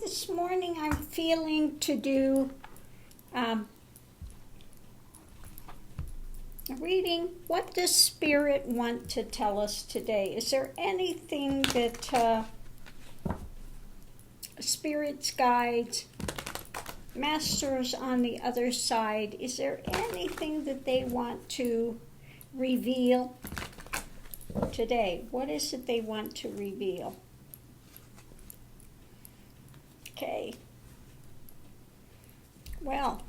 this morning I'm feeling to do a reading. What does Spirit want to tell us today? Is there anything that Spirit's guides, masters on the other side, is there anything that they want to reveal today? What is it they want to reveal? Okay. Well,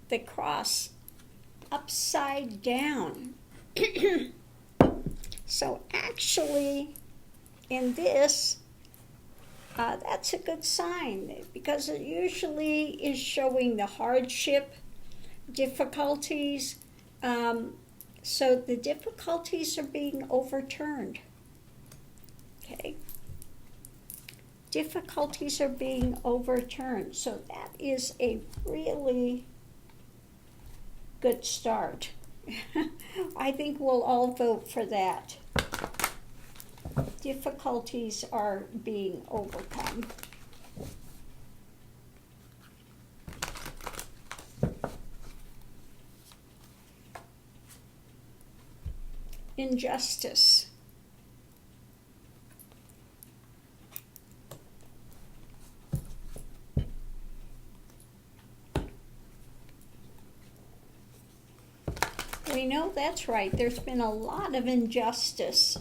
the cross upside down. So actually, in this, that's a good sign, because it usually is showing the hardship, difficulties. So the difficulties are being overturned. Okay. Difficulties are being overturned. So that is a really good start. I think we'll all vote for that. Difficulties are being overcome. Injustice. We know that's right. There's been a lot of injustice.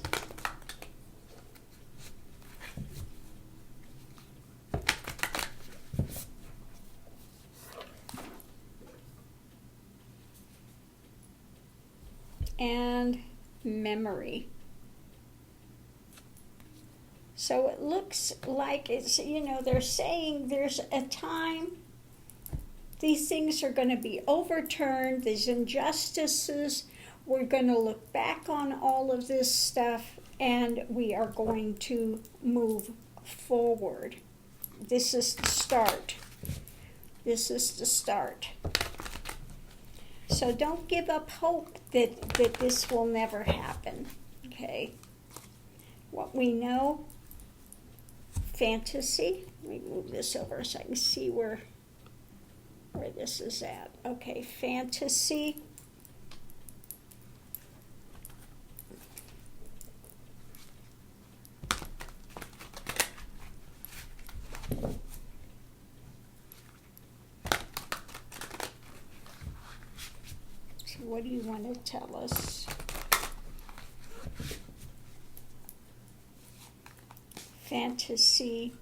And memory. So it looks like it's, they're saying there's a time these things are going to be overturned, these injustices. We're going to look back on all of this stuff and we are going to move forward. This is the start. This is the start. So don't give up hope that this will never happen, okay? What we know, fantasy. Let me move this over so I can see where this is at. Okay, fantasy. So what do you want to tell us? Fantasy.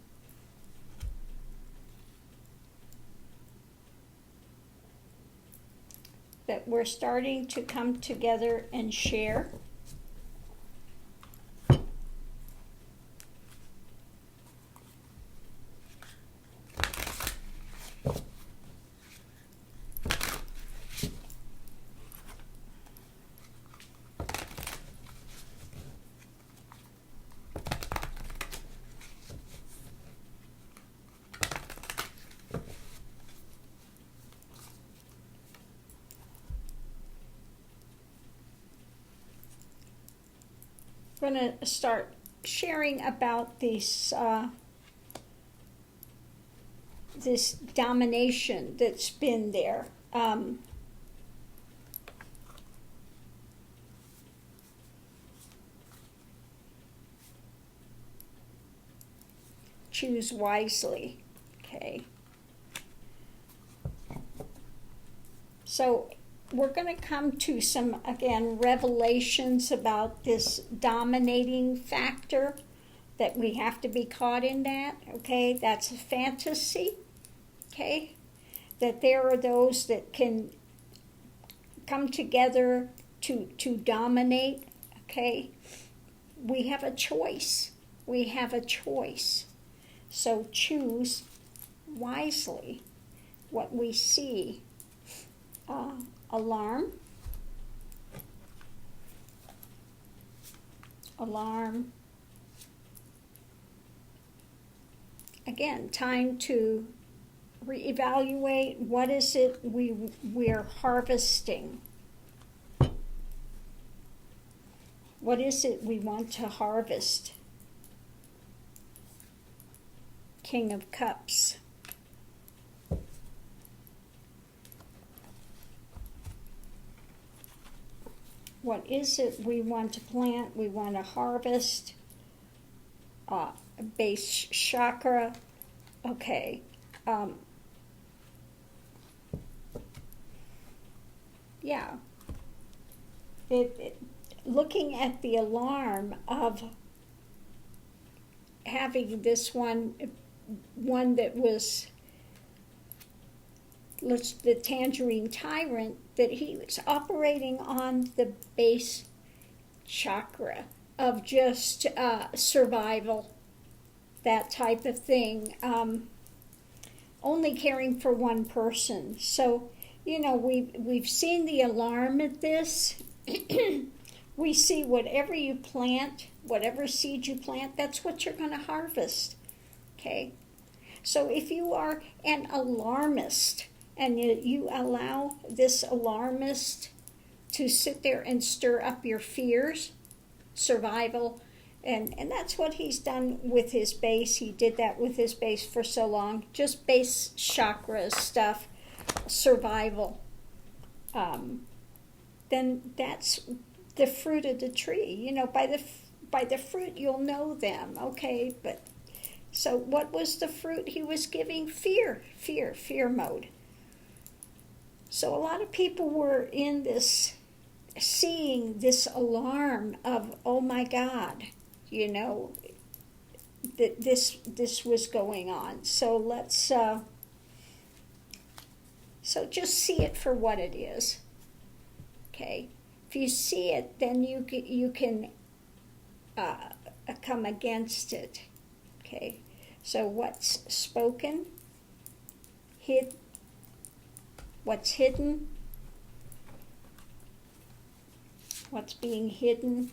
That we're starting to come together and share. We're going to start sharing about this domination that's been there. Choose wisely, okay? So we're going to come to some, again, revelations about this dominating factor, that we have to be caught in that, okay? That's a fantasy, okay? That there are those that can come together to dominate, okay? We have a choice. We have a choice. So choose wisely what we see. Alarm. Again, time to reevaluate what is it we're harvesting. What is it we want to harvest? King of Cups. What is it we want to plant? We want to harvest. Base chakra. Okay. Yeah. Looking at the alarm of having this one that was the Tangerine Tyrant, that he was operating on the base chakra of just survival, that type of thing, only caring for one person. So, you know, we've seen the alarm at this. We see whatever you plant, whatever seed you plant, that's what you're going to harvest. Okay? So if you are an alarmist and you allow this alarmist to sit there and stir up your fears, survival, and that's what he's done with his base. He did that with his base for so long. Just base chakra stuff, survival. Then that's the fruit of the tree. You know, by the fruit you'll know them. Okay, but so what was the fruit he was giving? Fear mode. So a lot of people were in this, seeing this alarm of, oh my God, you know, that this was going on. So let's so just see it for what it is. Okay, if you see it, then you can come against it. Okay, so what's spoken, what's hidden, what's being hidden.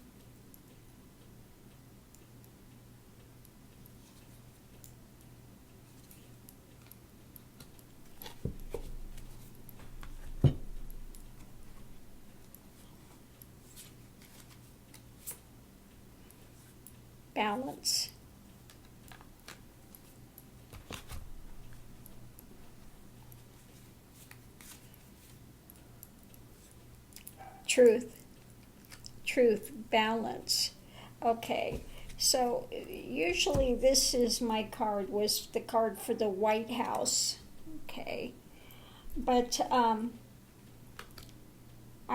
Balance. Truth, balance. Okay, so usually this is my card, was the card for the White House. Okay, but I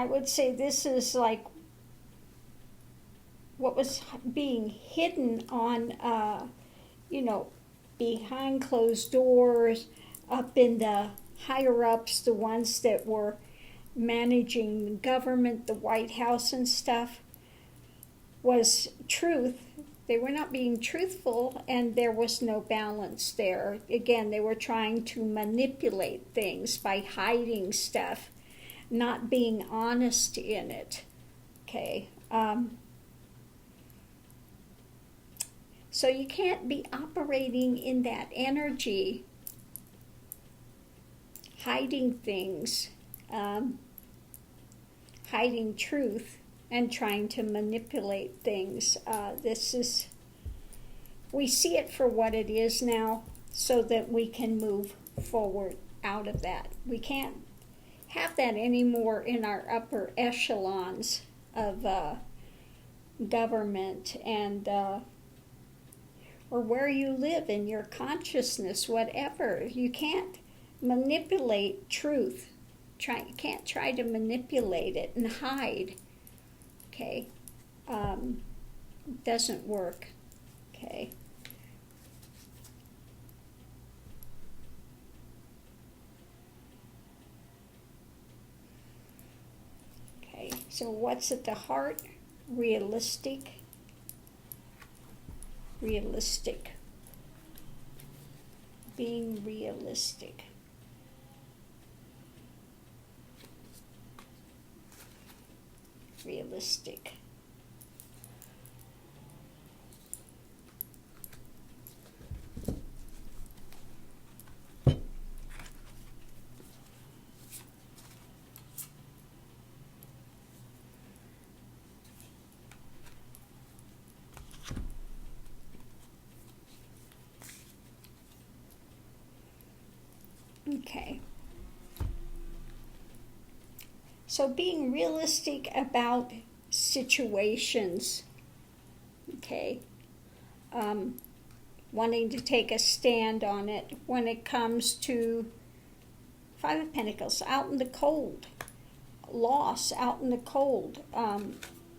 would say this is like what was being hidden on, you know, behind closed doors, up in the higher ups, the ones that were managing the government, the White House and stuff, was truth. They were not being truthful, and there was no balance there. Again, they were trying to manipulate things by hiding stuff, not being honest in it. Okay. So you can't be operating in that energy, hiding things, hiding truth, and trying to manipulate things. We see it for what it is now, so that we can move forward out of that. We can't have that anymore in our upper echelons of government and or where you live in your consciousness, whatever. You can't manipulate truth. You can't try to manipulate it and hide. Okay, doesn't work. Okay. Okay, so what's at the heart? Realistic. Being realistic. Realistic. Okay. So being realistic about situations, okay, wanting to take a stand on it when it comes to Five of Pentacles, out in the cold, loss out in the cold,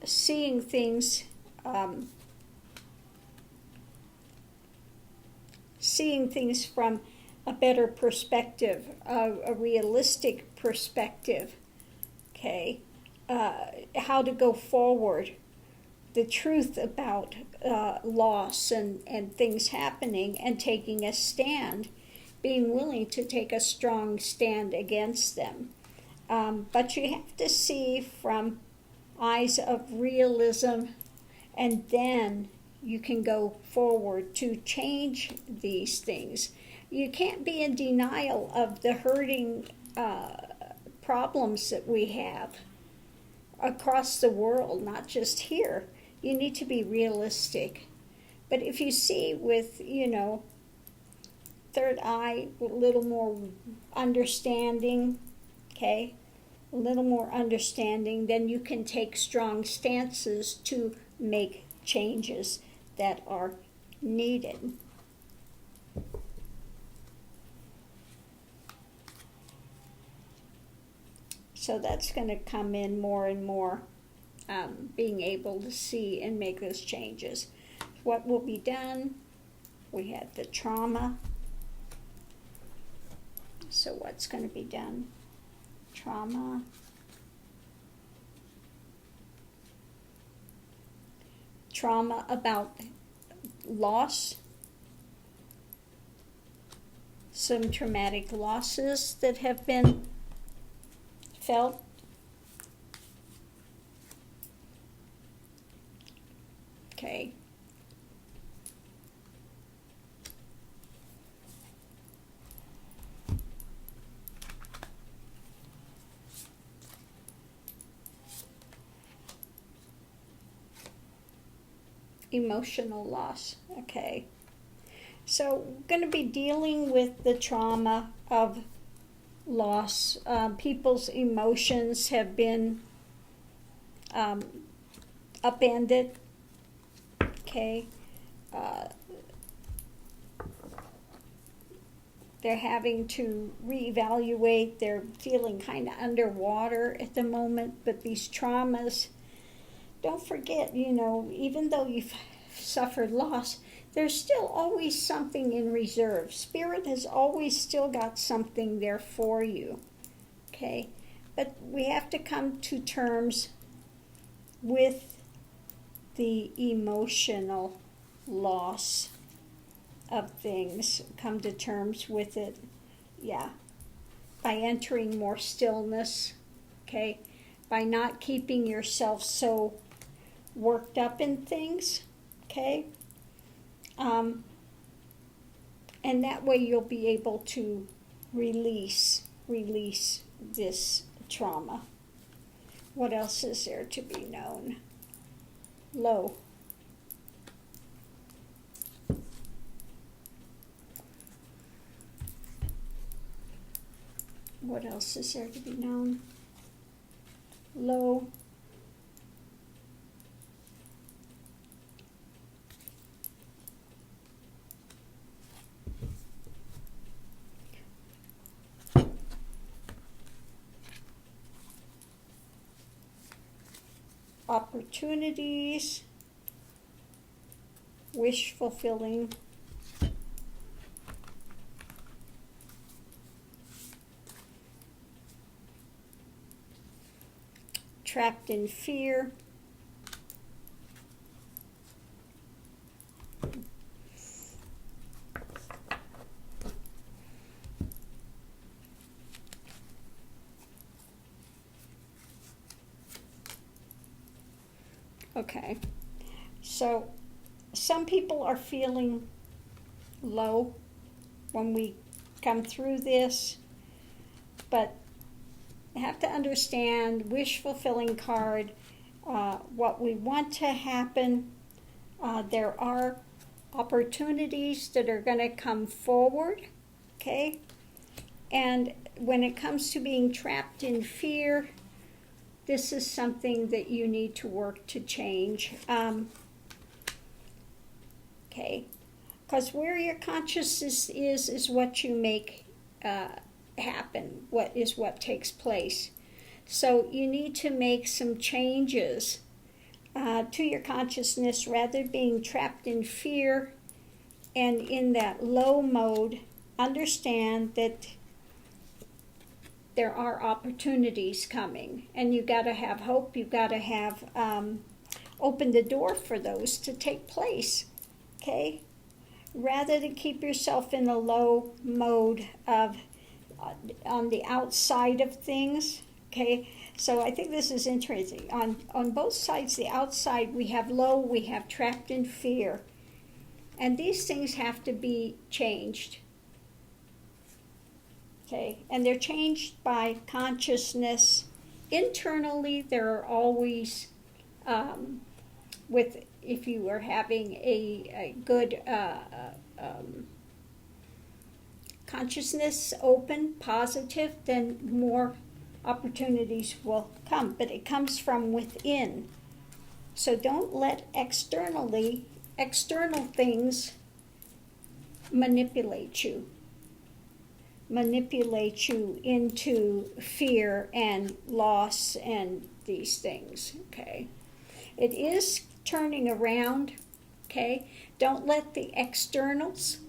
seeing things, from a better perspective, a realistic perspective, okay, how to go forward, the truth about loss and things happening, and taking a stand, being willing to take a strong stand against them. But you have to see from eyes of realism, and then you can go forward to change these things. You can't be in denial of the hurting problems that we have across the world, not just here. You need to be realistic. But if you see with, third eye, a little more understanding, okay, a little more understanding, then you can take strong stances to make changes that are needed. So that's going to come in more and more, being able to see and make those changes. What will be done? We had the trauma. So what's going to be done? Trauma. Trauma about loss. Some traumatic losses that have been felt. Okay. Emotional loss. Okay. So we're going to be dealing with the trauma of loss. People's emotions have been upended. Okay. They're having to reevaluate. They're feeling kind of underwater at the moment, but these traumas, don't forget, even though you've suffered loss, there's still always something in reserve. Spirit has always still got something there for you, okay? But we have to come to terms with the emotional loss of things. Come to terms with it, by entering more stillness, okay? By not keeping yourself so worked up in things, okay? And that way you'll be able to release this trauma. What else is there to be known? Low. What else is there to be known? Low. Opportunities. Wish fulfilling. Trapped in fear. Okay, so some people are feeling low when we come through this, but you have to understand, wish fulfilling card, what we want to happen. There are opportunities that are going to come forward, okay? And when it comes to being trapped in fear, this is something that you need to work to change. Okay, because where your consciousness is what you make happen, what takes place. So you need to make some changes to your consciousness rather than being trapped in fear and in that low mode. Understand that there are opportunities coming, and you got to have hope. You got to have open the door for those to take place. Okay, rather than keep yourself in a low mode of on the outside of things. Okay, so I think this is interesting. On both sides, the outside, we have low, we have trapped in fear, and these things have to be changed. Okay, and they're changed by consciousness. Internally, there are always, if you are having a good consciousness, open, positive, then more opportunities will come. But it comes from within. So don't let external things manipulate you into fear and loss and these things. Okay, it is turning around. Okay, don't let the externals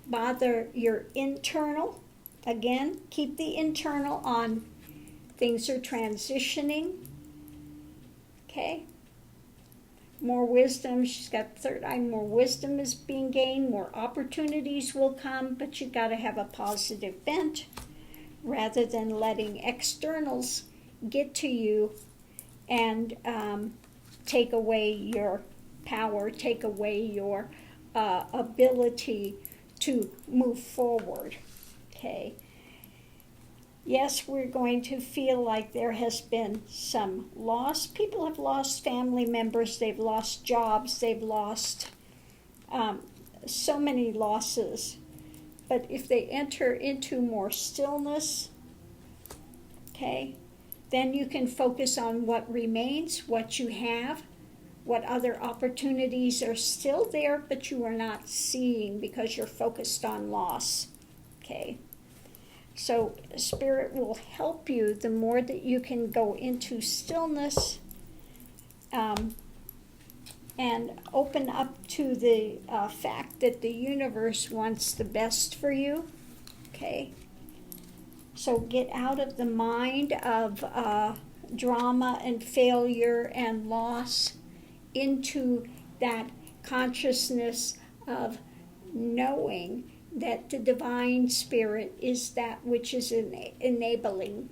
bother your internal. Again, keep the internal on. Things are transitioning. Okay, more wisdom. She's got the third eye. More wisdom is being gained. More opportunities will come, but you've got to have a positive bent rather than letting externals get to you and take away your power, take away your ability to move forward. Okay. Yes, we're going to feel like there has been some loss. People have lost family members, they've lost jobs, they've lost so many losses. But if they enter into more stillness, okay, then you can focus on what remains, what you have, what other opportunities are still there, but you are not seeing because you're focused on loss. Okay. So Spirit will help you the more that you can go into stillness and open up to the fact that the universe wants the best for you. Okay? So get out of the mind of drama and failure and loss into that consciousness of knowing that the divine spirit is that which is enabling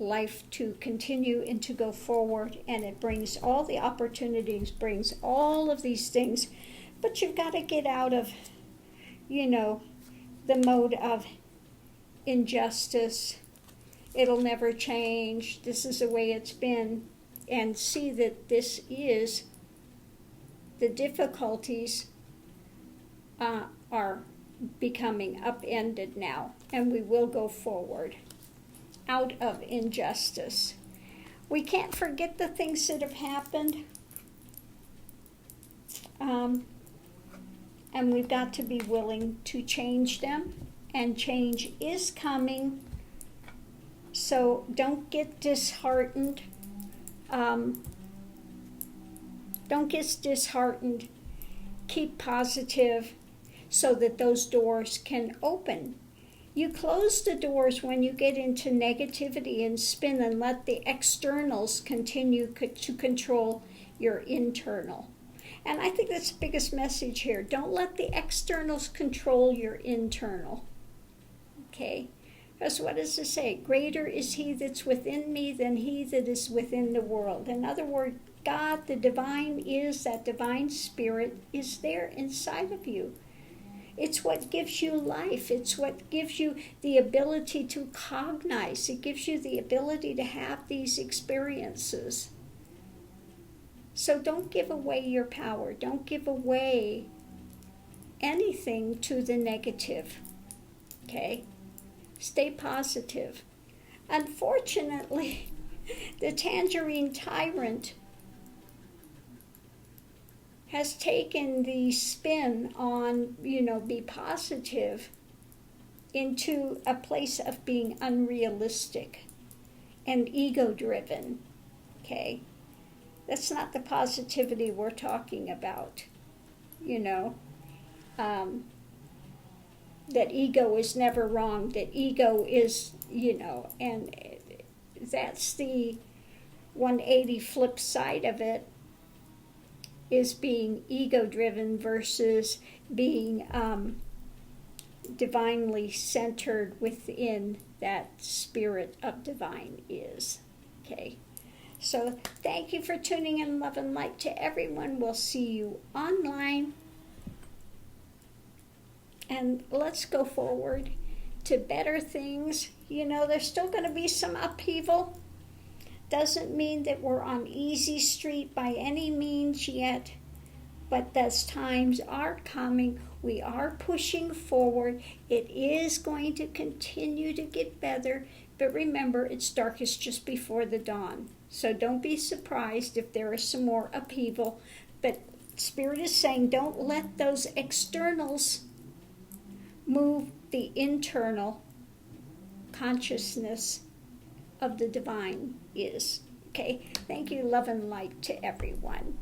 life to continue and to go forward, and it brings all the opportunities, brings all of these things, but you've got to get out of, the mode of injustice. It'll never change. This is the way it's been, and see that this is the difficulties are becoming upended now, and we will go forward out of injustice. We can't forget the things that have happened, and we've got to be willing to change them, and change is coming. So don't get disheartened. Keep positive, so that those doors can open. You close the doors when you get into negativity and spin, and let the externals continue to control your internal. And I think that's the biggest message here. Don't let the externals control your internal. Okay? Because what does it say? Greater is he that's within me than he that is within the world. In other words, God, the divine is, that divine spirit is there inside of you. It's what gives you life. It's what gives you the ability to cognize. It gives you the ability to have these experiences. So don't give away your power. Don't give away anything to the negative. Okay? Stay positive. Unfortunately, the tangerine tyrant has taken the spin on, be positive into a place of being unrealistic and ego-driven, okay? That's not the positivity we're talking about, that ego is never wrong, that ego is, and that's the 180 flip side of it, is being ego-driven versus being divinely centered within that spirit of divine is. Okay, so thank you for tuning in. Love and light to everyone. We'll see you online, and let's go forward to better things. There's still going to be some upheaval. Doesn't mean that we're on easy street by any means yet, but those times are coming. We are pushing forward. It is going to continue to get better, but remember, it's darkest just before the dawn. So don't be surprised if there is some more upheaval, but Spirit is saying don't let those externals move the internal consciousness of the divine is. Okay, thank you, love and light to everyone.